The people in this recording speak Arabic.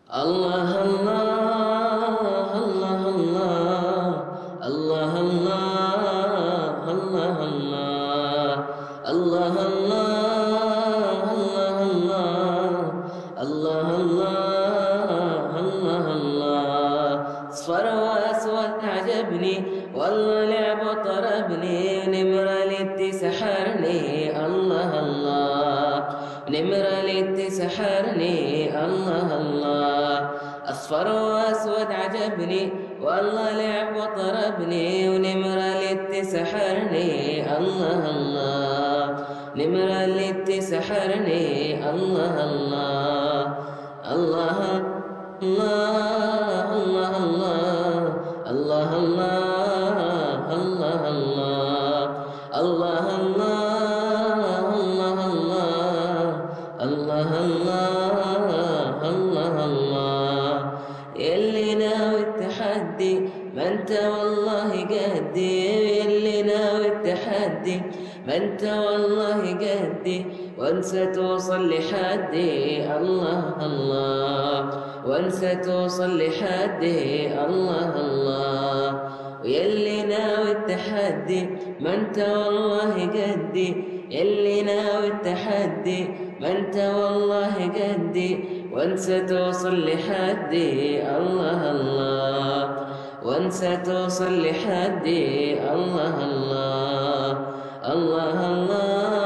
الله الله الله الله الله الله الله الله الله الله الله الله اصفر واسود عجبني والله لعب طربني نمرة لتي سحرني الله الله نمرة لتي سحرني الله الله أصفر وأسود عجبني والله لعب وطربني ونمرة لتي سحرني الله الله نمرة لتي سحرني الله الله الله الله الله الله الله الله الله الله الله الله الله يلي ناوي التحدي ما انت والله قدي يلي ناوي التحدي ما انت والله قدي وانسى توصل لحدي الله الله وانسى توصل لحدي الله الله ويلي ناوي التحدي ما انت والله قدي يلي ناوي التحدي ما انت والله قدي وانسى توصل لحدي الله الله وانسى توصل لحدي الله الله الله الله